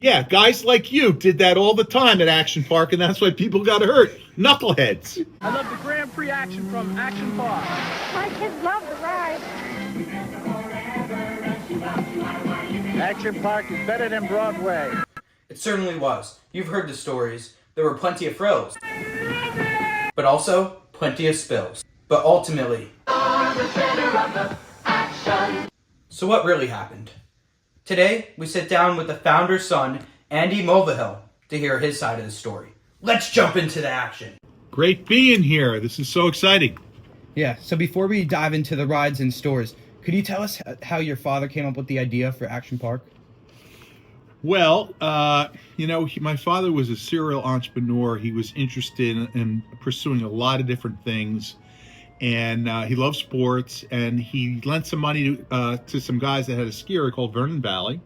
Yeah, guys like you did that all the time at Action Park, and that's why people got hurt. Knuckleheads. I love the Grand Prix action from Action Park. My kids love the ride. Action Park is better than Broadway. It certainly was. You've heard the stories. There were plenty of thrills, but also plenty of spills. But ultimately, so what really happened? Today, we sit down with the founder's son, Andy Mulvihill, to hear his side of the story. Let's jump into the action. Great being here. This is so exciting. Yeah, so before we dive into the rides and stores, could you tell us how your father came up with the idea for Action Park? Well, my father was a serial entrepreneur. He was interested in pursuing a lot of different things. And he loved sports, and he lent some money to some guys that had a ski area called Vernon Valley.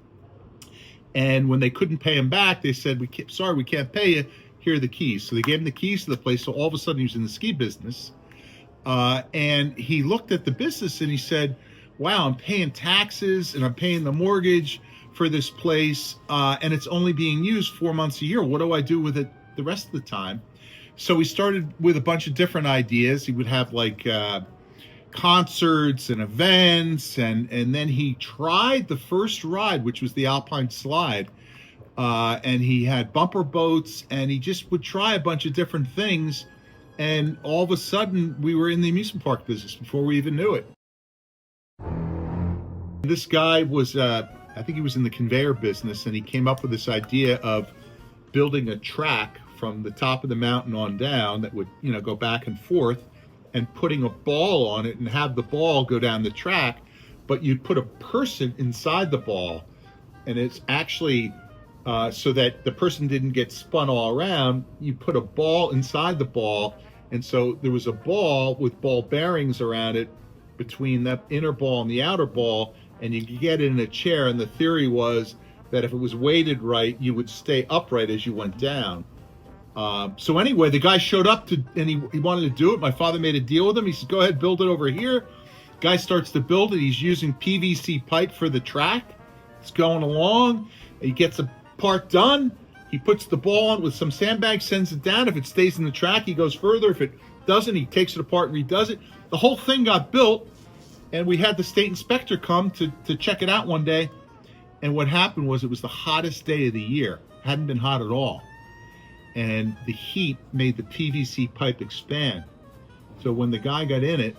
And when they couldn't pay him back, they said, sorry, we can't pay you. Here are the keys. So they gave him the keys to the place. So all of a sudden he was in the ski business. And he looked at the business and he said, wow, I'm paying taxes and I'm paying the mortgage for this place. And it's only being used 4 months a year. What do I do with it the rest of the time? So we started with a bunch of different ideas. He would have like concerts and events, and then he tried the first ride, which was the Alpine Slide, and he had bumper boats, and he just would try a bunch of different things, and all of a sudden we were in the amusement park business before we even knew it. This guy was, I think he was in the conveyor business, and he came up with this idea of building a track from the top of the mountain on down that would, go back and forth, and putting a ball on it and have the ball go down the track, but you'd put a person inside the ball, and it's actually so that the person didn't get spun all around. You put a ball inside the ball, and so there was a ball with ball bearings around it between the inner ball and the outer ball, and you could get it in a chair, and the theory was that if it was weighted right, you would stay upright as you went down. So anyway, the guy showed up and he wanted to do it. My father made a deal with him. He said, go ahead, build it over here. Guy starts to build it. He's using PVC pipe for the track. It's going along. He gets a part done. He puts the ball on with some sandbags, sends it down. If it stays in the track, he goes further. If it doesn't, he takes it apart and redoes it. The whole thing got built, and we had the state inspector come to check it out one day. And what happened was it was the hottest day of the year. It hadn't been hot at all. And the heat made the PVC pipe expand. So when the guy got in it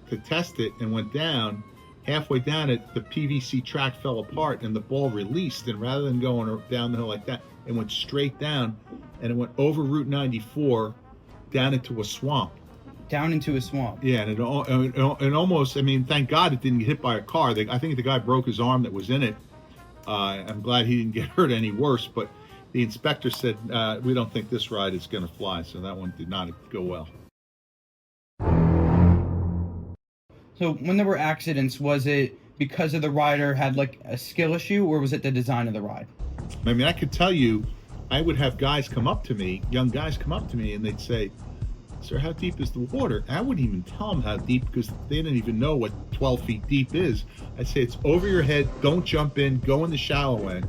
to test it and went down, halfway down it, the PVC track fell apart and the ball released. And rather than going down the hill like that, it went straight down, and it went over Route 94 down into a swamp. Down into a swamp. Yeah, and it almost, thank God it didn't get hit by a car. I think the guy broke his arm that was in it. I'm glad he didn't get hurt any worse, but the inspector said, we don't think this ride is going to fly, so that one did not go well. So when there were accidents, was it because of the rider had like a skill issue, or was it the design of the ride? I could tell you, I would have guys come up to me, young guys come up to me, and they'd say, sir, how deep is the water? And I wouldn't even tell them how deep, because they didn't even know what 12 feet deep is. I'd say, it's over your head, don't jump in, go in the shallow end.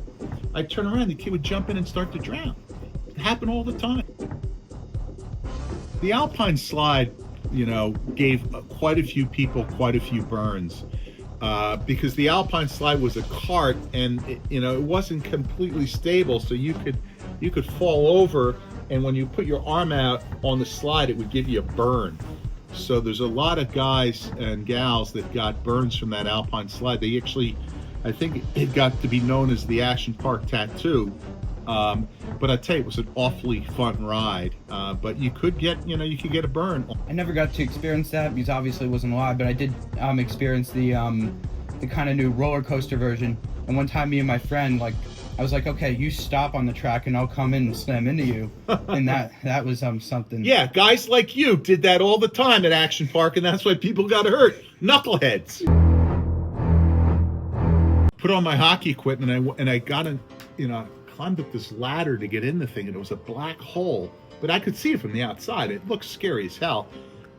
I'd turn around, the kid would jump in and start to drown. It happened all the time. The Alpine Slide, gave quite a few people quite a few burns, because the Alpine Slide was a cart, and it wasn't completely stable, so you could fall over, and when you put your arm out on the slide, it would give you a burn. So there's a lot of guys and gals that got burns from that Alpine Slide. They actually, I think it got to be known as the Action Park Tattoo. But I tell you, it was an awfully fun ride. But you could get a burn. I never got to experience that because obviously it wasn't live, but I did experience the kind of new roller coaster version. And one time, me and my friend, I was like, okay, you stop on the track and I'll come in and slam into you. And that was something. Yeah, guys like you did that all the time at Action Park, and that's why people got hurt. Knuckleheads. Put on my hockey equipment, and I got in, climbed up this ladder to get in the thing, and it was a black hole, but I could see it from the outside. It looked scary as hell.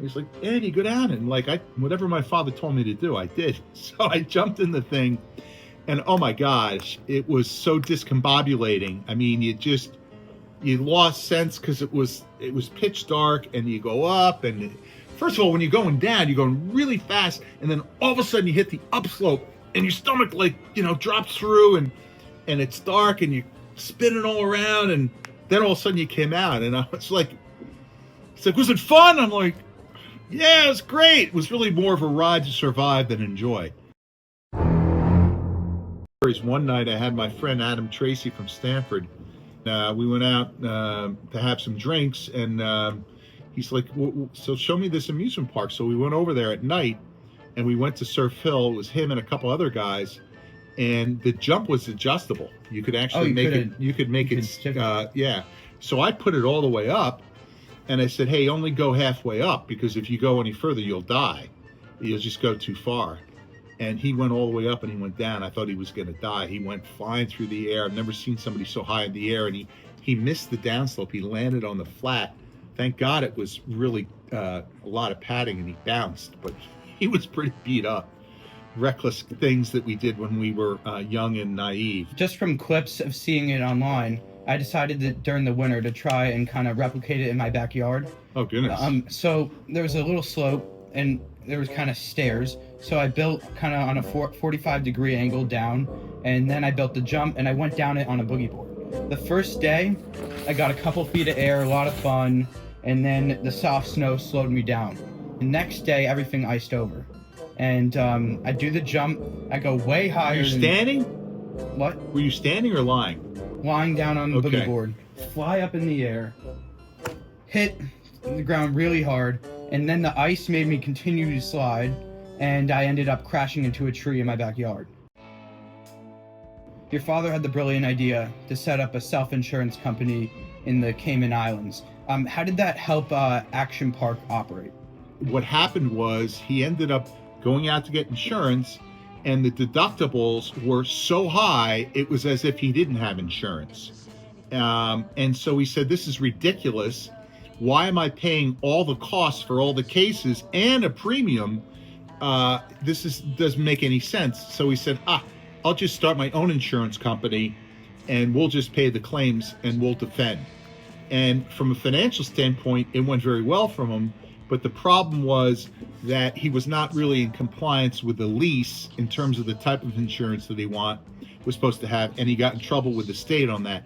He's like, Andy, go down. And whatever my father told me to do, I did. So I jumped in the thing, And oh my gosh, it was so discombobulating. I mean, you lost sense because it was pitch dark, and you go up, and first of all, when you're going down, you're going really fast, and then all of a sudden you hit the upslope, and your stomach drops through, and it's dark, and you're spinning all around, and then all of a sudden you came out, and I was like, it's like, was it fun? I'm like, yeah, it was great. It was really more of a ride to survive than enjoy. One night I had my friend Adam Tracy from Stanford. We went out to have some drinks, and he's like, so show me this amusement park. So we went over there at night, and we went to Surf Hill. It was him and a couple other guys, and the jump was adjustable. You could actually make it. Yeah. So I put it all the way up, and I said, hey, only go halfway up, because if you go any further, you'll die. You'll just go too far. And he went all the way up, and he went down. I thought he was going to die. He went flying through the air. I've never seen somebody so high in the air, and he missed the downslope. He landed on the flat. Thank God it was really a lot of padding, and he bounced, but he was pretty beat up. Reckless things that we did when we were young and naive. Just from clips of seeing it online, I decided that during the winter to try and kind of replicate it in my backyard. Oh, goodness. So there was a little slope, and there was kind of stairs. So I built kind of on a 45-degree angle down, and then I built the jump, and I went down it on a boogie board. The first day, I got a couple feet of air, a lot of fun, and then the soft snow slowed me down. The next day, everything iced over. And I do the jump, I go way higher. Were you standing? What? Were you standing or lying? Lying down on the boogie board. Fly up in the air, hit the ground really hard, and then the ice made me continue to slide, and I ended up crashing into a tree in my backyard. Your father had the brilliant idea to set up a self-insurance company in the Cayman Islands. How did that help Action Park operate? What happened was he ended up going out to get insurance, and the deductibles were so high, it was as if he didn't have insurance. And so he said, this is ridiculous. Why am I paying all the costs for all the cases and a premium? Doesn't make any sense. So he said, I'll just start my own insurance company, and we'll just pay the claims and we'll defend. And from a financial standpoint, it went very well from him. But the problem was that he was not really in compliance with the lease in terms of the type of insurance that he was supposed to have, and he got in trouble with the state on that.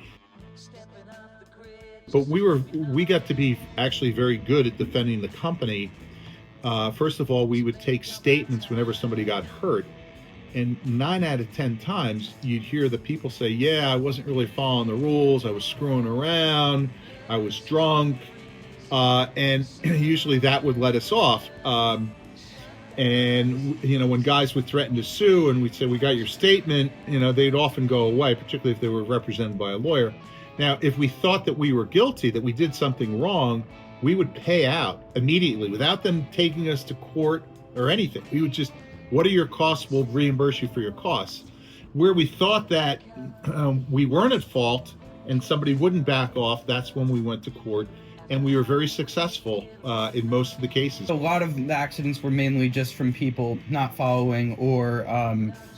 But we got to be actually very good at defending the company. First of all, we would take statements whenever somebody got hurt, and 9 out of 10 times you'd hear the people say, yeah, I wasn't really following the rules, I was screwing around, I was drunk. And usually that would let us off. And, when guys would threaten to sue and we'd say, we got your statement, they'd often go away, particularly if they were represented by a lawyer. Now, if we thought that we were guilty, that we did something wrong, we would pay out immediately without them taking us to court or anything. We would just, what are your costs? We'll reimburse you for your costs. Where we thought that we weren't at fault and somebody wouldn't back off, that's when we went to court. And we were very successful in most of the cases. A lot of the accidents were mainly just from people not following or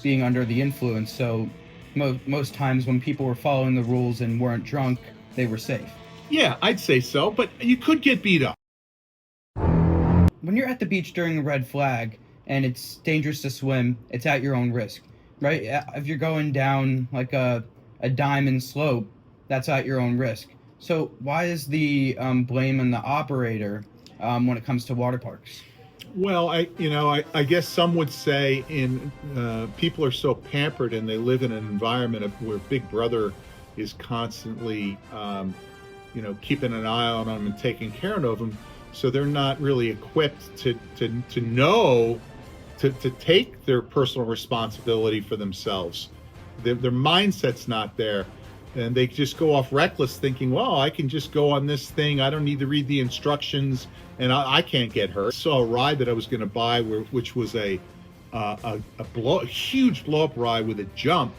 being under the influence. So most times when people were following the rules and weren't drunk, they were safe. Yeah, I'd say so, but you could get beat up. When you're at the beach during a red flag and it's dangerous to swim, it's at your own risk, right? If you're going down like a diamond slope, that's at your own risk. So why is the blame on the operator when it comes to water parks? Well, I guess some would say people are so pampered and they live in an environment where Big Brother is constantly, keeping an eye on them and taking care of them. So they're not really equipped to know to take their personal responsibility for themselves. Their mindset's not there. And they just go off reckless thinking, well, I can just go on this thing. I don't need to read the instructions and I can't get hurt. I saw a ride that I was going to buy which was a huge blow-up ride with a jump.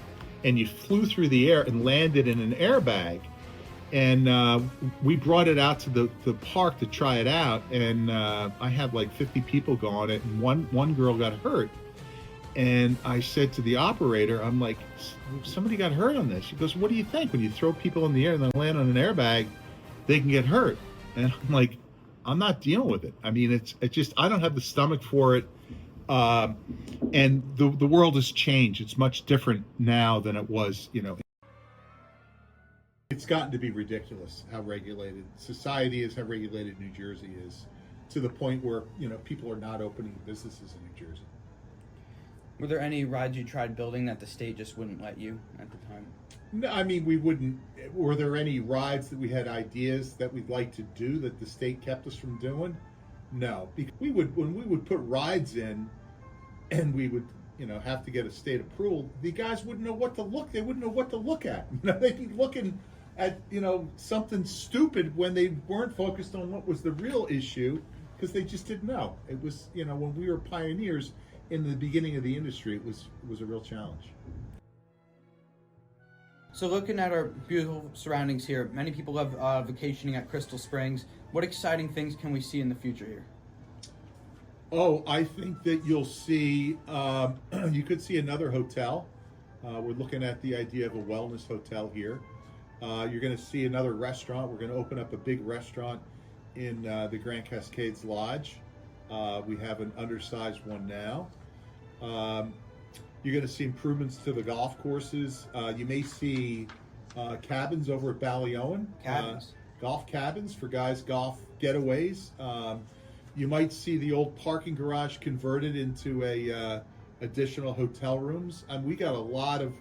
And you flew through the air and landed in an airbag. And we brought it out to the park to try it out. And I had like 50 people go on it. And one girl got hurt. And I said to the operator, I'm like, somebody got hurt on this. She goes, what do you think? When you throw people in the air and they land on an airbag, they can get hurt. And I'm like, I'm not dealing with it. I mean, it's just, I don't have the stomach for it. And the world has changed. It's much different now than it was, It's gotten to be ridiculous how regulated society is, how regulated New Jersey is, to the point where, people are not opening businesses in New Jersey. Were there any rides you tried building that the state just wouldn't let you at the time? No, I mean, we wouldn't. Were there any rides that we had ideas that we'd like to do that the state kept us from doing? No, because when we would put rides in, and we would, have to get a state approval. The guys wouldn't know what to look. They wouldn't know what to look at. They'd be looking at something stupid when they weren't focused on what was the real issue, because they just didn't know. It was, when we were pioneers in the beginning of the industry, it was a real challenge. So looking at our beautiful surroundings here, many people love vacationing at Crystal Springs. What exciting things can we see in the future here? Oh, I think that you'll see, you could see another hotel. We're looking at the idea of a wellness hotel here. You're going to see another restaurant. We're going to open up a big restaurant in the Grand Cascades Lodge. We have an undersized one now. You're going to see improvements to the golf courses. You may see cabins over at Ballyowen. Cabins. Golf cabins for guys' golf getaways. You might see the old parking garage converted into a additional hotel rooms. And we got a lot of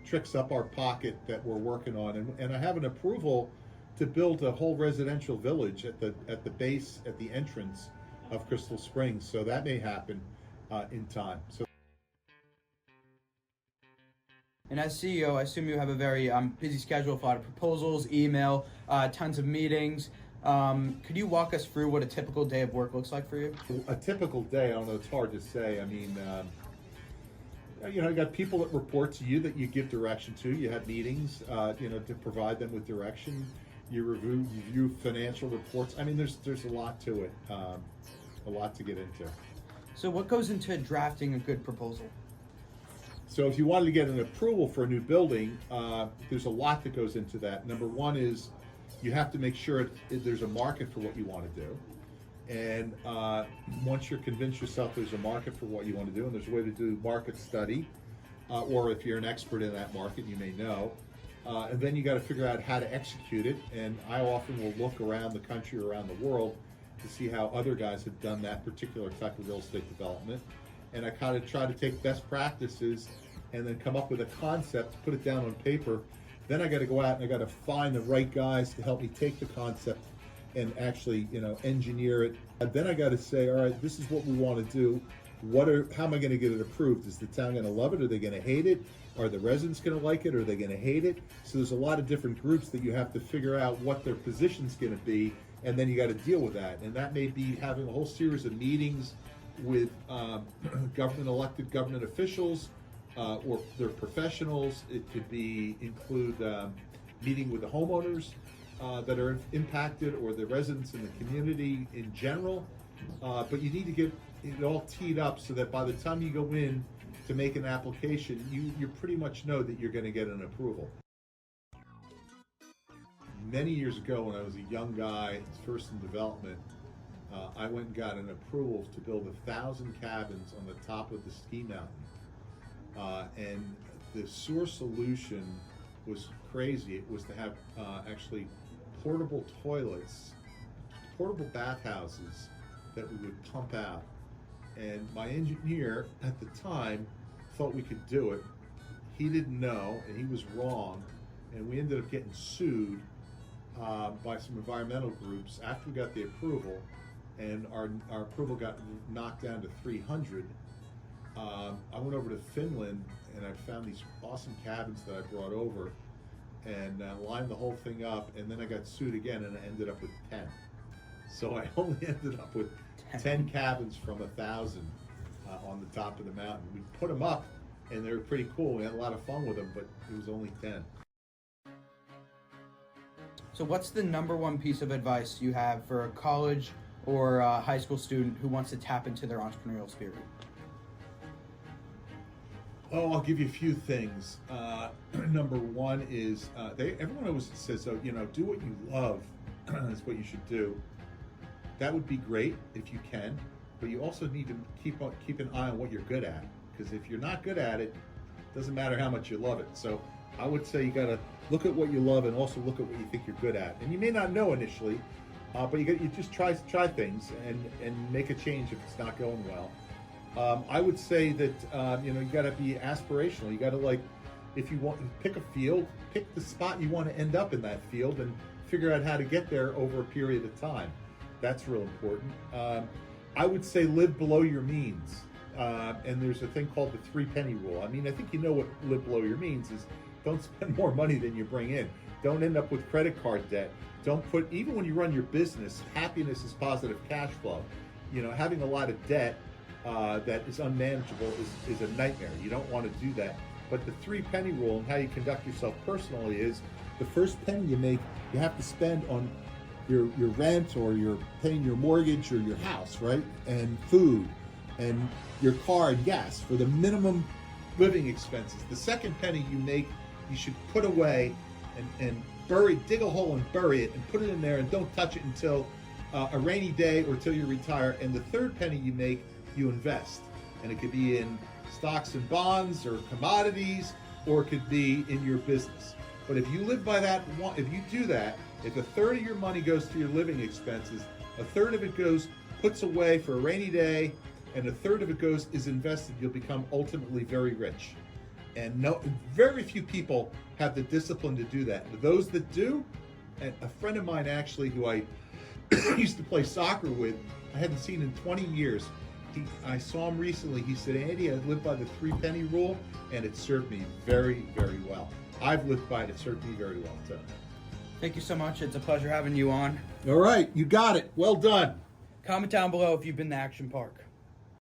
tricks up our pocket that we're working on. And I have an approval to build a whole residential village at the base, at the entrance of Crystal Springs. So that may happen in time. And as CEO, I assume you have a very busy schedule with a lot of proposals, email, tons of meetings. Could you walk us through what a typical day of work looks like for you? A typical day, I don't know, it's hard to say. I mean, you got people that report to you that you give direction to. You have meetings, to provide them with direction. You review financial reports. I mean, there's a lot to it, a lot to get into. So what goes into drafting a good proposal? So if you wanted to get an approval for a new building, there's a lot that goes into that. Number one is you have to make sure there's a market for what you want to do. And once you're convinced yourself there's a market for what you want to do, and there's a way to do market study, or if you're an expert in that market, you may know. And then you got to figure out how to execute it. And I often will look around the country, around the world, to see how other guys have done that particular type of real estate development. And I kind of try to take best practices and then come up with a concept, put it down on paper. Then I got to go out and I got to find the right guys to help me take the concept and actually, engineer it. And then I got to say, all right, this is what we want to do. How am I going to get it approved? Is the town going to love it? Are they going to hate it? Are the residents going to like it? Are they going to hate it? So there's a lot of different groups that you have to figure out what their position's going to be, and then you got to deal with that. And that may be having a whole series of meetings with elected government officials or their professionals. It could include meeting with the homeowners that are impacted, or the residents in the community in general. But you need to get it all teed up so that by the time you go in to make an application, you pretty much know that you're going to get an approval. Many years ago, when I was a young guy, first in development, I went and got an approval to build 1,000 cabins on the top of the ski mountain. And the sewer solution was crazy. It was to have actually portable toilets, portable bathhouses that we would pump out. And my engineer at the time thought we could do it. He didn't know, and he was wrong. And we ended up getting sued by some environmental groups after we got the approval, and our approval got knocked down to 300. I went over to Finland and I found these awesome cabins that I brought over and lined the whole thing up, and then I got sued again and I ended up with 10. So I only ended up with 10 cabins from 1,000 on the top of the mountain. We put them up and they were pretty cool. We had a lot of fun with them, but it was only 10. So what's the number one piece of advice you have for a college or a high school student who wants to tap into their entrepreneurial spirit? Oh, I'll give you a few things. Number one is everyone always says, "Oh, do what you love." That's what you should do. That would be great if you can, but you also need to keep an eye on what you're good at. Because if you're not good at it, it doesn't matter how much you love it. So I would say you got to look at what you love and also look at what you think you're good at. And you may not know initially, but you just try things and make a change if it's not going well. I would say that you got to be aspirational. You got to if you want, pick a field, pick the spot you want to end up in that field, and figure out how to get there over a period of time. That's real important. I would say live below your means. And there's a thing called the 3 penny rule. I mean, I think you know what live below your means is. Don't spend more money than you bring in. Don't end up with credit card debt. Even when you run your business, happiness is positive cash flow. Having a lot of debt that is unmanageable is a nightmare. You don't want to do that. But the 3 penny rule and how you conduct yourself personally is the first penny you make, you have to spend on your rent, or you're paying your mortgage or your house, right? And food and your car and gas for the minimum living expenses. The second penny you make, you should put away and dig a hole and bury it and put it in there and don't touch it until a rainy day or till you retire. And the third penny you make, you invest. And it could be in stocks and bonds or commodities, or it could be in your business. But if you live by that, if you do that, if a third of your money goes to your living expenses, a third of it puts away for a rainy day, and a third of it is invested, you'll become ultimately very rich. And very few people have the discipline to do that. But those that do, and a friend of mine actually, who I used to play soccer with, I hadn't seen in 20 years. I saw him recently. He said, "Andy, I live by the 3 penny rule, and it served me very, very well." I've lived by it. It served me very well, too. Thank you so much. It's a pleasure having you on. All right, you got it. Well done. Comment down below if you've been to Action Park.